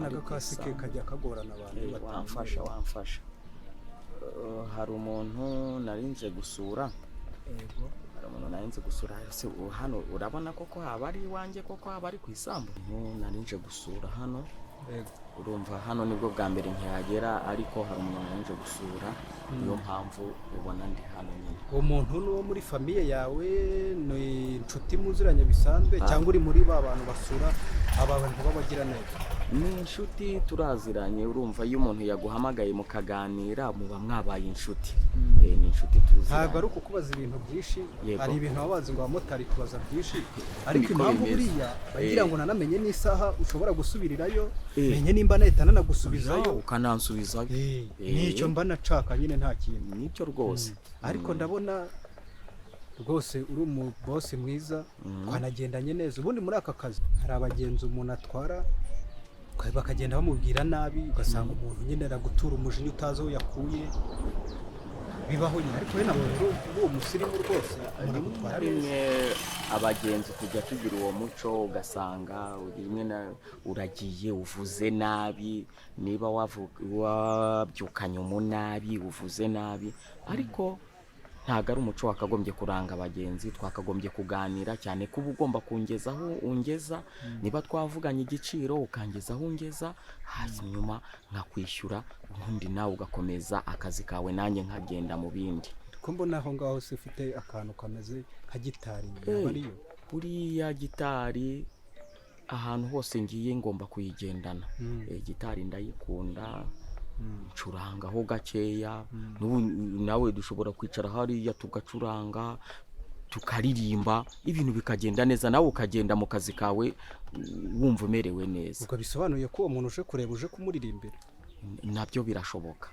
n'agakasike kajya kagorana abantu wamfasha hari umuntu narinje gusura hano urabona koko haba ari iwanjye koko haba ari ku isambu narinje gusura hano urumva hano nibwo bwa mbere nkihagera ariko hari umuntu narinje gusura niyo mpamvu ubona ndi hano nyine. uwo muntu ni uwo muri famiye yawe ni inshuti muziranye bisanzwe cyangwa uri muri ba bantu basura aba bantu babagira neza? Ni inshuti turaziranye urumva iyo umuntu yaguhamagaye mukaganira muba mwabaye inshuti. Ni inshuti tuziranye. Ntabwo ari ukukubaza ibintu byinshi hari ibintu wabazi ngo abamotari tubaza byinshi ariko impamvu buriya bagira ngo nanamenye n'isaha ushobora gusubirirayo menye nimba nahita nanagusubizayo ukanansubizayo nicyo mba nacaka nyine nta kintu nicyo rwose. Ariko ndabona rwose uri umubosi mwiza twanagendanye neza. Ubundi muri aka kazi hari abagenzi umuntu atwara bakagenda bamubwira nabi ugasanga umuntu nyine aragutura umujinya utazi aho yakuye bibaho nyine ariko we ntabwo uwo musirimu rwose uramutwara rimwe abagenzi tujya tugira uwo muco ugasanga rimwe uragiye uvuze nabi niba wabyukanye umunabi uvuze nabi ariko ntabwo ari umuco wakagombye kuranga abagenzi. Twakagombye kuganira cyane kuba ugomba kungezaho ungeza niba twavuganye igiciro ukangezaho ungeza hanyuma nkakwishyura ubundi nawe ugakomeza akazi kawe nanjye nkagenda mu bindi. Ko mbona aho ngaho se ufite akantu kameze nka gitari ariyo buriya gitari ahantu hose ngiye ngomba kuyigendana. Gitari ndayikunda ncurangaho gakeya nawe dushobora kwicara hariya tugacuranga tukaririmba ibintu bikagenda neza nawe ukagenda mu kazi kawe wumva umerewe neza. Ubwo bisobanuye ko uwo muntu uje kureba uje kumuririmbira nabyo birashoboka.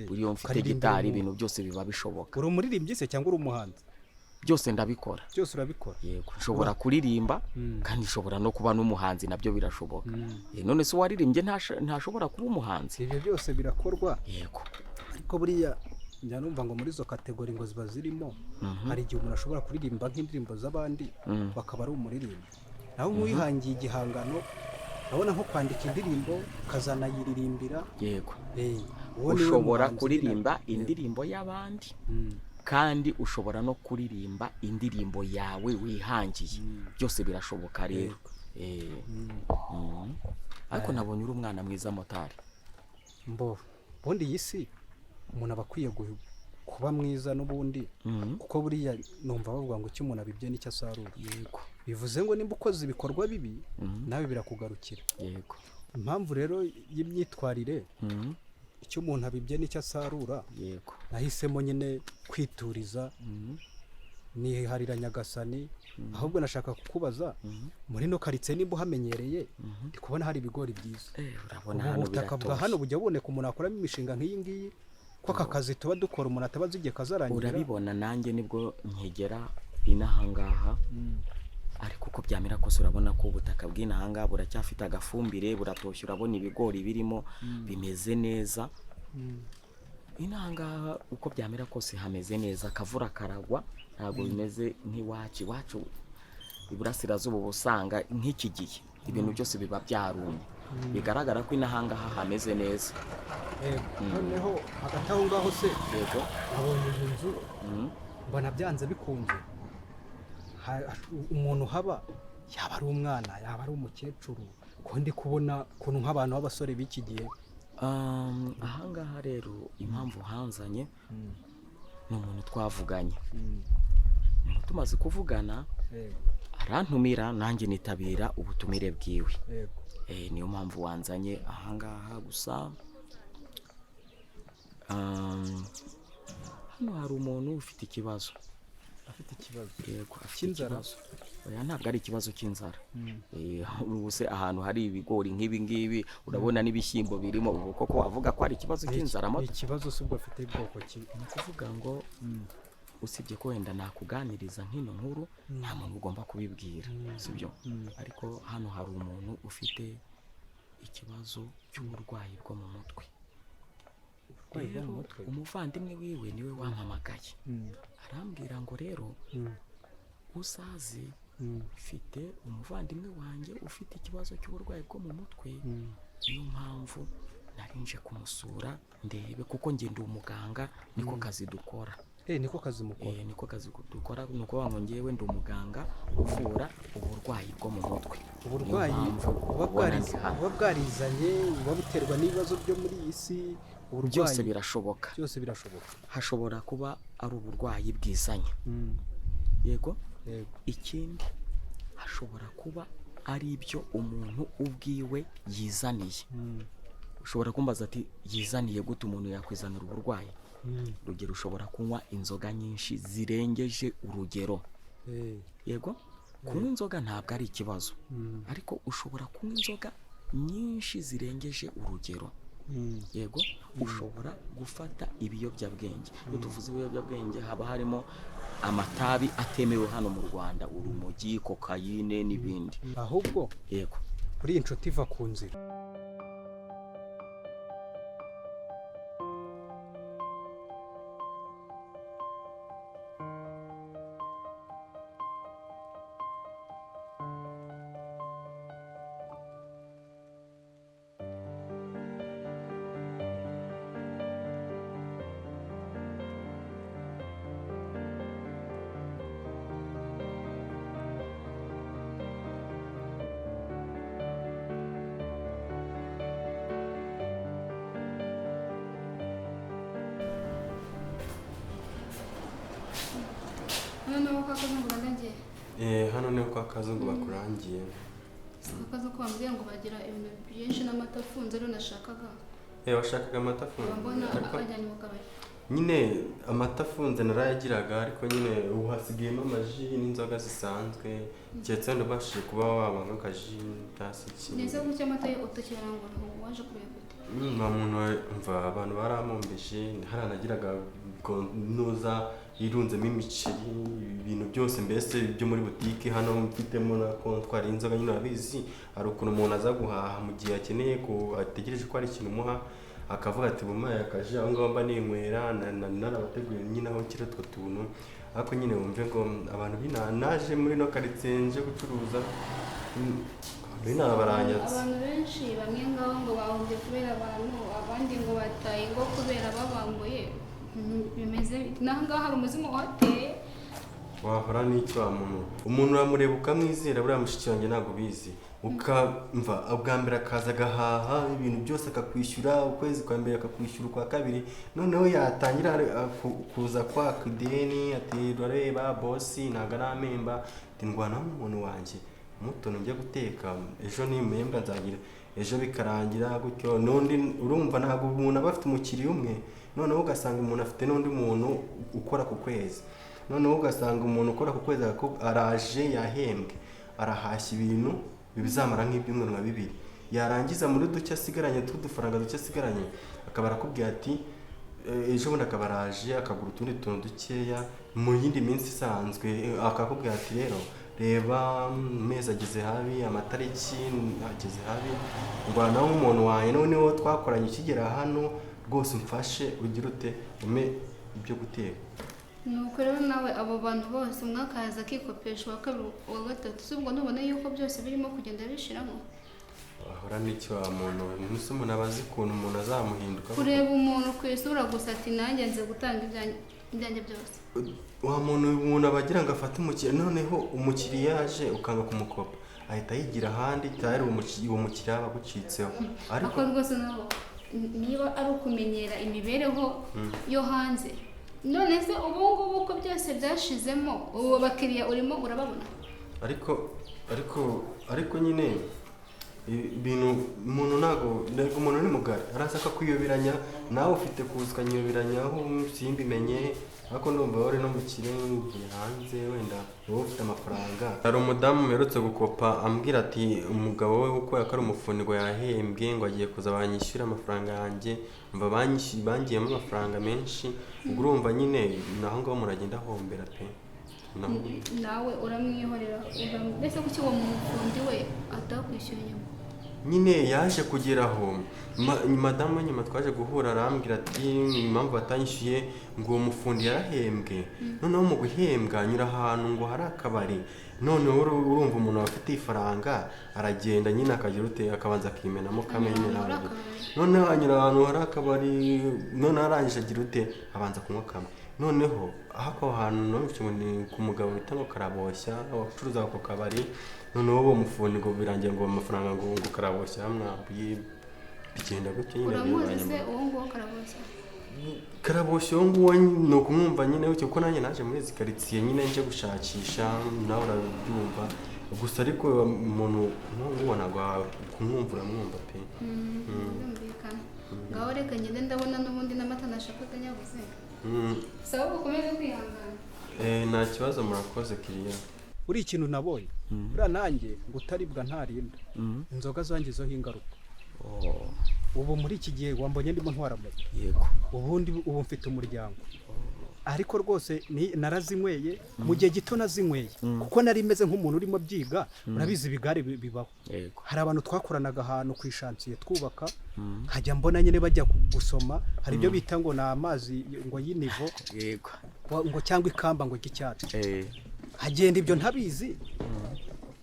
Buriya mfite gitari ibintu byose biba bishoboka. Uri umuririmbyi se cyangwa uri umuhanzi? Byose ndabikora. Byose urabikora? Yego, nshobora kuririmba kandi nshobora no kuba n'umuhanzi nabyo birashoboka. None se waririmbye ntashobora kuba umuhanzi? Ibyo byose birakorwa. Yego. Ariko buriya njya numva ngo muri zo kategori ngo ziba zirimo hari igihe umuntu ashobora kuririmba nk'indirimbo z'abandi bakaba ari umuririmbyi. Naho nk'uyihangiye igihangano urabona nko kwandika indirimbo ukazanayiririmbira. Yego. Ushobora kuririmba indirimbo y'abandi kandi ushobora no kuririmba indirimbo yawe wihangiye. Byose birashoboka rero. Ariko nabonye uri umwana mwiza motari. Bundi iyi si umuntu aba akwiye kuba mwiza n'ubundi kuko buriya numva bavuga ngo icyo umuntu abibye nicyo asarura. Yego. Bivuze ngo nimba ukoze ibikorwa bibi nawe birakugarukira. Yego. Impamvu rero y'imyitwarire icyo umuntu abibye nicyo asarura. Yego. Nahisemo nyine kwituriza niharira Nyagasani. Ahubwo nashaka kukubaza muri no karitsiye nimba uhamenyereye ndi kubona hari ibigori byiza. Urabona hano biratoshye. Hano bujya buboneka umuntu akoramo imishinga nk'iyi ngiyi ko aka kazi tuba dukora umuntu atabaza igihe kazarangira. Urabibona nanjye nibwo nkegera inahangaha ariko uko byamera kose urabona ko ubutaka bw'inahangaha buracyafite agafumbire buratoshye. Urabona ibigori birimo bimeze neza. Inahangaha uko byamera kose hameze neza. Akavura karagwa ntabwo bimeze nk'iwacu iburasirazuba usanga nk'iki gihe ibintu byose biba byarumye. Bigaragara ko inahangaha hameze neza. Noneho hagati aho ngaho se yego nabonye inzu mbona byanze bikunze umuntu haba yaba ari umwana yaba ari umukecuru ko ndi kubona ukuntu nk'abantu b'abasore b'iki gihe. Ahangaha rero impamvu hanzanye ni umuntu twavuganye. Tumaze kuvugana arantumira nanjye nitabira ubutumire bwiwe. Niyo mpamvu wanzanye ahangaha gusa hano hari umuntu ufite ikibazo. Afite ikibazo? Yego, afite ikibazo. Ntabwo ari ikibazo cy'inzara. Ubuse ahantu hari ibigori nk'ibi ngibi urabona n'ibishyimbo birimo ubu koko wavuga ko ari ikibazo cy'inzara moto? Ikibazo subwo afite bwoko ki? Ni kuvuga ngo usibye ko wenda nakuganiriza nk'ino nkuru nta muntu ugomba kubibwira sibyo. Ariko hano hari umuntu ufite ikibazo cy'uburwayi bwo mu mutwe. Umuvandimwe wiwe niwe wampamagaye arambwira ngo rero usazi mfite umuvandimwe wanjye ufite ikibazo cy'uburwayi bwo mu mutwe, niyo mpamvu narinje kumusura ndebe, kuko njye ndi umuganga, niko kazi dukora. Niko kazi mukora? Niko kazi dukora, ni ukuvuga ngo njyewe ndi umuganga uvura uburwayi bwo mu mutwe. Uburwayi buba bwarizanye, buba buterwa n'ibibazo byo muri iyi si, byose birashoboka. Byose birashoboka. Hashobora kuba ari uburwayi bwizanye, yego. Ikindi hashobora kuba ari ibyo umuntu ubwiwe yizaniye. Ushobora kumbaza ati yizaniye gute umuntu yakwizanira uburwayi? Urugero, ushobora kunywa inzoga nyinshi zirengeje urugero, yego. Kunywa inzoga ntabwo ari ikibazo, ariko ushobora kunywa inzoga nyinshi zirengeje urugero, yego. Ushobora gufata ibiyobyabwenge. Iyo tuvuze ibiyobyabwenge haba harimo amatabi atemewe hano mu Rwanda, urumogi, kokayine n'ibindi. Ahubwo yego, kuri iyi nshuti iva ku nzira, hano ni kwa Kazungu bakurangiye. Akaza ko bambwiye ngo bagira ibintu byinshi n'amata afunze, rero nashakaga. Washakaga amata afunze? Mbona akajyanye mu kabari. Nyine amata afunze narayagiraga, ariko nyine ubu hasigayemo amaji n'inzoga zisanzwe, keretse wenda ubashije kuba waba nk'akaji tasi ki. Neza gutya amata yo utakirangura, waje kureba gute? Nta muntu umva, abantu baramumbije, haranagiraga nuza irunzemo imiceri, ibintu byose mbese byo muri butike. Hano mfitemo na kontwari y'inzoga, nyine urabizi hari ukuntu umuntu aza guhaha mu gihe akeneye ko ategereje ko hari ikintu umuha, akavuga ati bumaye akaje aho ngaho mba ninywera, narabateguye nyine aho kira utwo tuntu. Ariko nyine wumve ngo abantu naje muri no karitsiye nje gucuruza, baranyatse. Abantu benshi bamwe ngaho ngo bahumbye kubera abantu, abandi ngo bataye ngo kubera babambuye. Bimeze naho ngaho hari umuzimu wateye. Wahora n'icyo wa muntu, umuntu uramureba ukamwizera, buriya mushiki wanjye ntabwo bizi, ukamva ubwa mbere akaza agahaha ibintu byose akakwishyura, ukwezi kwa mbere akakwishyura ukwa kabiri, noneho yatangira kuza kwaka ideni, ati urareba bosi ntabwo aramemba, ati ndwanaho umuntu wanjye muto njya guteka, ejo nimemba nzagira, ejo bikarangira gutyo. N'undi urumva ntabwo umuntu aba afite umukiriya umwe, noneho ugasanga umuntu afite n'undi muntu ukora ku kwezi, noneho ugasanga umuntu ukora ku kwezi araje yahembwe, arahashya ibintu bizamara nk'ibyumweru nka 2, yarangiza muri duke asigaranye tw'udufaranga duke asigaranye, akaba arakubwira ati ejo bundi akaba araje akagura utundi tuntu dukeya mu yindi minsi isanzwe, akakubwira ati rero reba amezi ageze habi, amatariki ageze habi, ndwanaho nk'umuntu wanjye, noneho twakoranye ukigera hano rwose umfashe ugira ute ume ibyo guteka. Nuko rero nawe abo bantu bose mwakaza akikopesha uwa kabiri uwa gatatu, subwo nubona yuko byose birimo kugenda bishiramo. Ahora n'icyo wa muntu, umunsi umuntu abazi ukuntu umuntu azamuhinduka. Kureba umuntu ku isura gusa ati nanjye nze gutanga ibyanjye byose. Wa muntu abagira ngo afate umukiriya, noneho umukiriya yaje ukanga kumukopa, ahita yigira ahandi, cyari uwo mukiriya bagucitseho. Ariko rwose nabo niba ari ukumenyera imibereho yo hanze, none se ubu ngubu ko byose byashizemo, ubu bakiriya urimo urababona. Ariko nyine ibintu umuntu ntago umuntu ni mugari, arasaka kwiyoberanya, nawe ufite kuza ukanyoberanya aho simbimenye. Ariko ndumva wari no mukire hanze, wenda wowe ufite amafaranga. Hari umudamu mperutse gukopa ambwira ati umugabo we uko yakari umufungo yahembwe ngo agiye kuza banyishyura amafaranga yanjye, mva bangiyemo amafaranga menshi. Ubwo urumva nyine naho ngaho muragenda hombera pe. Nawe uramwihorera, mbese kuki uwo mufundi we atakwishyuye nyuma? nyine yaje kugeraho madamu nyuma twaje guhura arambwira ati impamvu batanyishyuye ngo uwo mufundi yarahembwe noneho mu guhembwa anyura ahantu ngo hari akabari noneho urumva umuntu afite ifaranga aragenda nyine akagira ute akabanza akimenamo kamenyera noneho anyura ahantu hari akabari noneho arangije agira ute abanza kunywa kamwe noneho aho hantu numvise ngo ni ku mugabo bita ngo Karaboshya abacuruza ako kabari noneho uwo mufundi ngo birangiye ngo amafaranga ngo Karaboshya yamwambuye bigenda gutyo nyine uramuzi se uwo nguwo Karaboshya uwo nguwo ni ukumwumva nyine gutyo kuko nanjye naje muri izi karitsiye nyine nje gushakisha nawe urabyumva gusa ariko umuntu nk'uwo ntabwo kumwumva uramwumva pe birumvikana ngaho reka ngende ndabona n'ubundi n'amata nashakaga nyabuze saba ukomeze kwihangana nta kibazo murakoze kiriya uri ikintu nabonye buriya nanjye ngo utaribwa ntarinda inzoga zangizeho ingaruka ubu muri iki gihe wambonye ndimo ntwara moto yego ubu mfite umuryango ariko rwose narazinyweye mu gihe gito nazinyweye kuko nari meze nk'umuntu urimo byiga urabizi ibigare bibaho hari abantu twakoranaga ahantu ku ishansiye twubaka nkajya mbona nyine bajya gusoma hari ibyo bita ngo ni amazi ngo y'inivo ngo cyangwa ikamba ngo ry'icyatsi hagenda ibyo ntabizi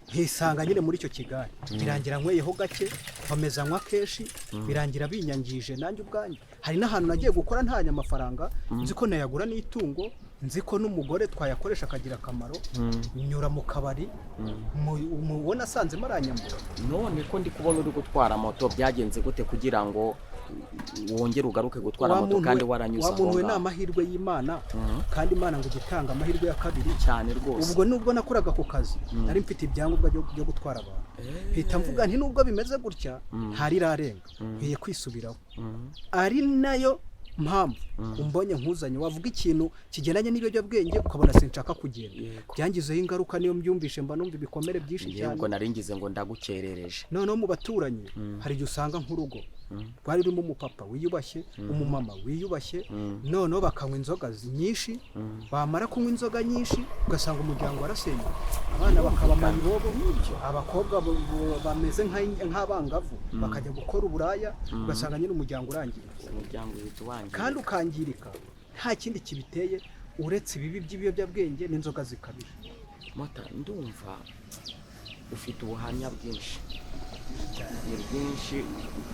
ntisanga nyine muri icyo kigare birangira nkweyeho gake nkomeza nywa kenshi birangira binyangije nanjye ubwanjye hari n'ahantu nagiye gukora ntanya amafaranga nzi ko nayagura n'itungo nzi ko n'umugore twayakoresha akagira akamaro nyura mu kabari mubona asanzemo aranyambura none ko ndi kubona uri gutwara moto byagenze gute kugira ngo wongere ugaruke gutwara moto kandi waranyuze aho ngaho ni amahirwe y'Imana kandi Imana ngo gitanga amahirwe ya kabiri cyane rwose ubwo nubwo nakoraga ku kazi nari mfite ibyangombwa byo gutwara abantu mpita mvuga nti nubwo bimeze gutya ntarirarenga nkwiye kwisubiraho ari nayo mpamvu umbonye nkuzanye wavuga ikintu kigendanye n'ibiyobyabwenge ukabona sinshaka kugenda byangizeho ingaruka niyo mbyumvishe mba numva ibikomere byinshi cyane yego naringize ngo ndagukerereje noneho mu baturanyi hari igihe usanga nk'urugo rwari rurimo umupapa wiyubashye umumama wiyubashye noneho bakanywa inzoga nyinshi bamara kunywa inzoga nyinshi ugasanga umuryango warasenyuka abana bakaba mayibobo abakobwa bameze nk'abangavu bakajya gukora uburaya ugasanga nyine umuryango urangiritse kandi ukangirika nta kindi kibiteye uretse ibibi by'ibiyobyabwenge n'inzoga zikabije mota ndumva ufite ubuhamya bwinshi ni bwinshi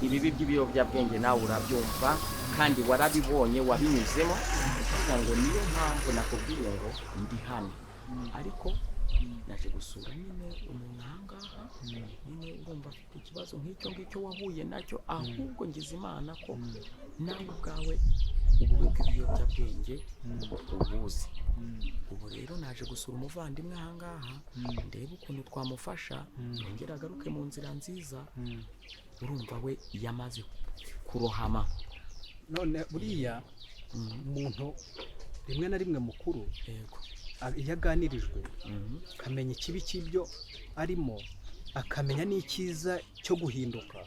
ibibi by'ibiyobyabwenge nawe urabyumva kandi warabibonye wabinyuzemo kugira ngo niyo mpamvu nakubwiye ngo ndi hano ariko naje gusura nyine umuntu ahangaha nyine urumva afite ikibazo nk'icyo ngicyo wahuye nacyo ahubwo ngize Imana ko nawe ubwawe ububi bw'ibiyobyabwenge ubuzi ubu rero naje gusura umuvandimwe ahangaha ndebe ukuntu twamufasha yongera agaruke mu nzira nziza urumva we yamaze kurohama none buriya umuntu rimwe na rimwe mukuru iyo aganirijwe akamenya ikibi cy'ibyo arimo akamenya n'icyiza cyo guhinduka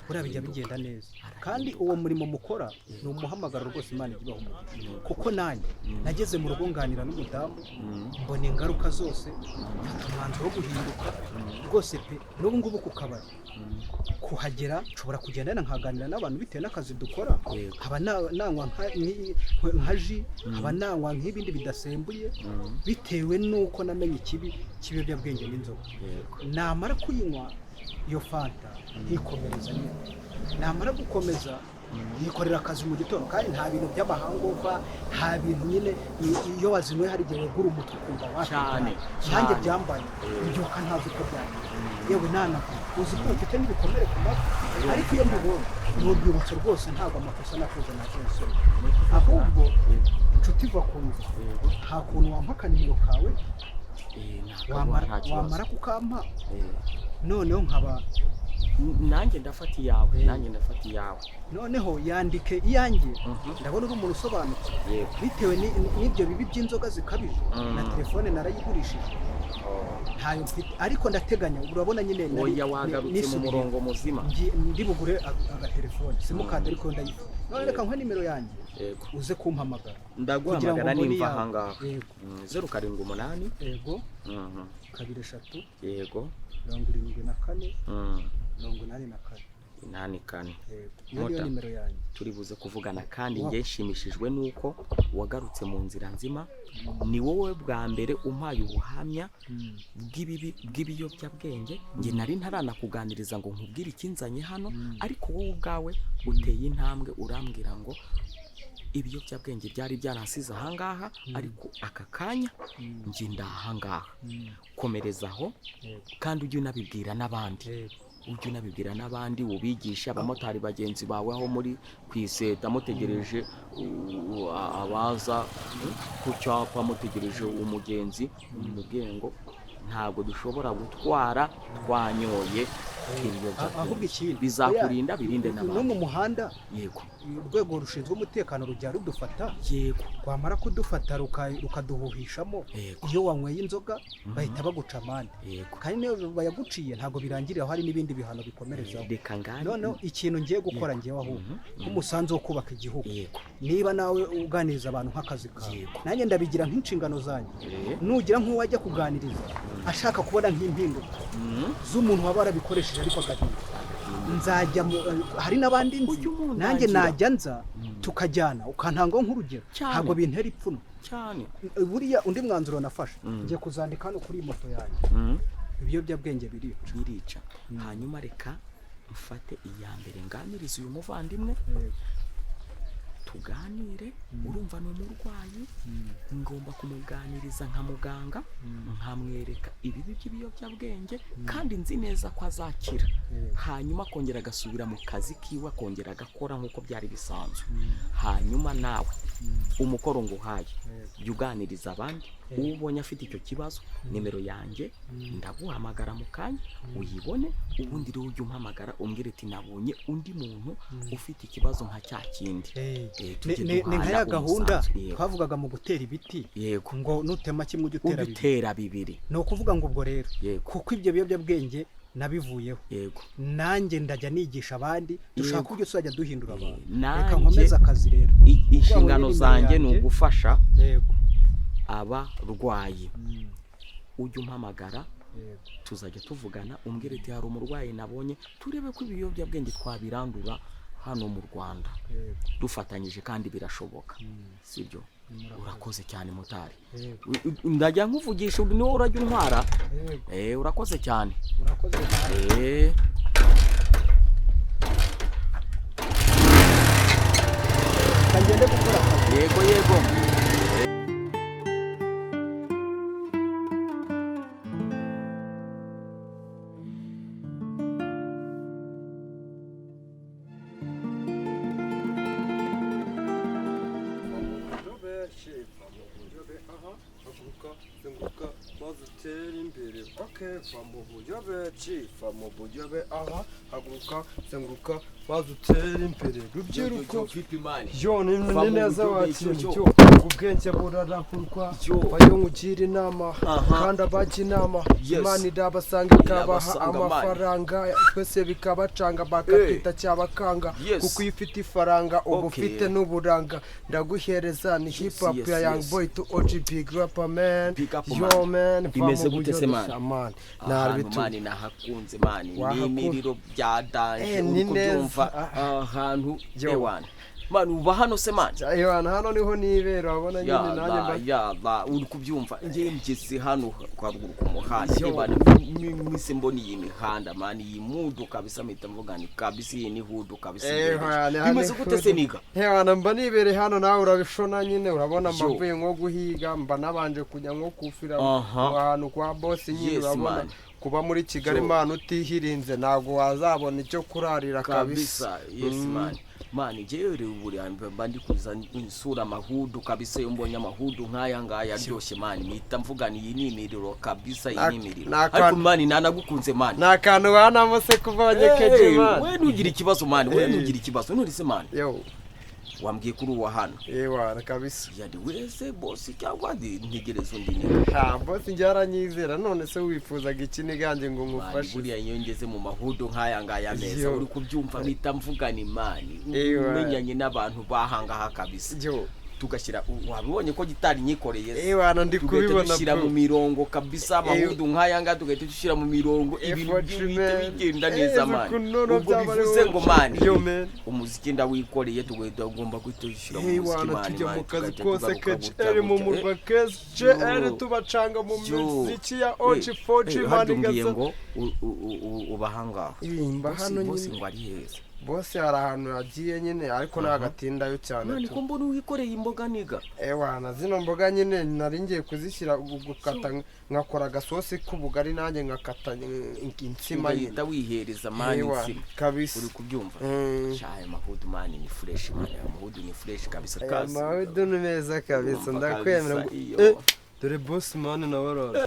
buriya bijya bigenda neza kandi uwo murimo mukora ni umuhamagaro rwose Imana igibaho umugisha kuko nanjye nageze mu rugo nganira n'umudamu mbona ingaruka zose mfata umwanzuro wo guhinduka rwose pe n'ubu ngubu ku kabari kuhagera nshobora kugenda nkaganira n'abantu bitewe n'akazi dukora haba nanywa nka ji haba nanywa nk'ibindi bidasembuye bitewe n'uko namenye ikibi cy'ibiyobyabwenge n'inzoga namara kuyinywa iyo fanta ntikomereza nyine namara gukomeza yikorera akazi mu gitondo kandi nta bintu by'amahangova nta bintu nyine iyo wazinyweye hari igihe wegura umutwe ukumva cyane nanjye byambaye mbyuka ntazi uko byanjye yewe nanavuga uzi ko ufite n'ibikomere ku matwi ariko iyo mbibonye ni urwibutso rwose ntabwo amakosa nakoze na byose ahubwo inshuti iva ku nzu nta kuntu wampaka nimero kawe wamara kukampa noneho nkaba nanjye ndafata iyawe noneho yandike iyanjye ndabona uri umuntu usobanutse bitewe n'ibyo bibi by'inzoga zikabije na telefone narayigurishije ntayo mfite ariko ndateganya urabona nyine oya wagarutse mu murongo muzima ndi bugure agatelefone simukadi ariko ndayifite none reka nkwe nimero yanjye uze kumpamagara ndaguhamagara nimva ahangaha 078 yego 23 yego 74 84. 84. Iyo niyo nimero yanjye. Turi buze kuvugana kandi nge nshimishijwe nuko wagarutse mu nzira nzima. Ni wowe bwa mbere umpaye ubuhamya bw'ibiyobyabwenge. Nge nari ntaranakuganiriza ngo nkubwire ikinzanye hano, ariko wowe ubwawe uteye intambwe urambwira ngo ibiyobyabwenge byari byanasize ahangaha, ariko aka kanya nge ndahangaha. Komerezaho kandi ujye unabibwira n'abandi, ubigisha abamotari bagenzi bawe aho muri kwiseta mutegereje abaza ku cyapa, mutegereje umugenzi, umubwire ngo ntabwo dushobora gutwara twanyoye ahubwo ikindi bizakurinda birinde no n'abandi. mu muhanda Yego, urwego rushinzwe umutekano rujya rudufata, yego, rwamara kudufata rukaduhuhishamo. Yego. Iyo wanyweye inzoga bahita baguca amande, yego. kandi niyo bayaguciye ntabwo birangirira aho, hari n'ibindi bihano bikomerezaho. Reka ngani. Noneho ikintu ngiye gukora ngewe ahubwo nk'umusanzu wo kubaka igihugu, Yego. niba nawe uganiriza abantu nk'akazi kawe, Yego. nanjye ndabigira nk'inshingano zanjye. Nugira nk'uwajya kuganiriza ashaka kubona nk'impinduka z'umuntu waba warabikoresheje ariko agahinda, nzajya hari n'abandi nzi nanjye najya nza tukajyana, ukantangaho nk'urugero. Ntabwo bintera ipfuno cyane. Buriya undi mwanzuro nafashe ngiye kuzandika hano kuri moto yanjye, ibiyobyabwenge birica. Hanyuma reka mfate iya mbere nganiriza uyu muvandimwe, tuganire. Urumva ni umurwayi, ngomba kumuganiriza nka muganga, nkamwereka ibibi by'ibiyobyabwenge, kandi nzi neza ko azakira. Hanyuma akongera agasubira mu kazi kiwe, akongera agakora nk'uko byari bisanzwe. Hanyuma nawe umukoro nguhaye, jya uganiriza abandi. Uwo ubonye afite icyo kibazo, nimero yanjye ndaguhamagara mu kanya uyibone, ubundi rero ujye umpamagara umbwire ati nabonye undi muntu ufite ikibazo nka cya kindi. Ni nka ya gahunda twavugaga mu gutera ibiti, Yego. ngo nutema kimwe ujye utera bibiri. Ni ukuvuga ngo ubwo rero Yego. kuko ibyo biyobyabwenge nabivuyeho, Yego. nanjye ndajya nigisha abandi, dushaka Yego. uburyo tuzajya duhindura abantu. Nanjye Reka nkomeze akazi rero. inshingano zanjye ni ugufasha Yego. abarwayi. Ujye umpamagara, Yego. tuzajya tuvugana, umbwire ati hari umurwayi nabonye, turebe ko ibiyobyabwenge twabirandura hano mu Rwanda Yego. dufatanyije, kandi birashoboka. Sibyo? Urakoze cyane motari. Yego. Ndajya nkuvugisha, uri niwe urajya untwara. Yego. Urakoze cyane. Urakoze cyane. Kagende gukora akazi. Yego, yego. Haguruka zenguruka maze utere imbere. Rubyiruko yo ni neza wakintu cyo ubwenge burarahurwa, bayo nkugira inama kandi abajya inama, Imana irabasanga ikabaha amafaranga, twese bikabacanga bakatwita cyabakanga, kuko iyo ufite ifaranga uba ufite n'uburanga. Ndaguhereza ni hip hop ya Young Boy to OGP rapper man. Yo man, bimeze gute se man? Narbitu mani nahakunze mani, ni imiriro bya danje, uri kubyumva ahantu ewana. Mani uba hano se mani? Ewana hano niho nibera, wabona nyine nanjye ya uri kubyumva, ngiye mgeze hano kwa ruguru ku muhanda. Ebana mwise mboni iyi mihanda mani, iyi mudu kabisa, mpita mvuga ni kabisa iyi ni hudu kabisa. Bimeze gute se niga? Ewana mba nibere hano, nawe urabishona nyine, urabona mbavuye nko guhiga, mba nabanje kujya nko kufira ahantu kwa boss nyine, urabona kuba muri Kigali mani utihirinze ntago wazabona icyo kurarira kabisa. Yes man. Mani jewe buri mba ndi kuza insura amahudu kabisa, yo mbonye amahudu nkaya ngaya aryoshye mani, mpita mvuga ni iyi ni imiriro kabisa, iyi ni imiriro. Ariko mani nanagukunze mani. Nakantu wanamo se kuvanye keje mani. We nugira ikibazo mani, we nugira ikibazo, nuri mani. Yo. Wambwiye kuri uwa hano. Ewa kabisa. Yadi wese boss cyangwa ntegereza undi nyine. Boss njyaranyizera, none se wifuzaga iki niganje ngo ngufashe? Buriya nyongeze mu mahudu nkaya ngaya meza, uri kubyumva mpita mvuga ni mani. Menyanye n'abantu bahanga ha kabisa. tugashyira wabibonye ko gitari nyikoreye wana ndi kubibona dushyira mu mirongo kabisa amahudu nk'aya ngaya tugahita dushyira mu mirongo ibintu by'ibite bigenda neza mani ubwo bivuze ngo mani umuziki ndawikoreye tugomba guhita dushyira mu muziki mani tujya mu kazi kose KCR mu murwa KCR tubacanga mu muziki ya Ochi Fochi mani gasa ngo ubahanga imba hano bose ngo ari heza bose hari ahantu yagiye nyine ariko nagatindayo cyane none ko mbona wikoreye imboga niga wana zino mboga nyine nari ngiye kuzishyira gukata nkakora agasosi k'ubugari nanjye ngakata insima nyine wihereza mani insima kabisa uri kubyumva shaye mahudu mani ni fresh mani mahudu ni fresh kabisa kazi mahudu ni meza kabisa ndakwemera dore boss mani nawe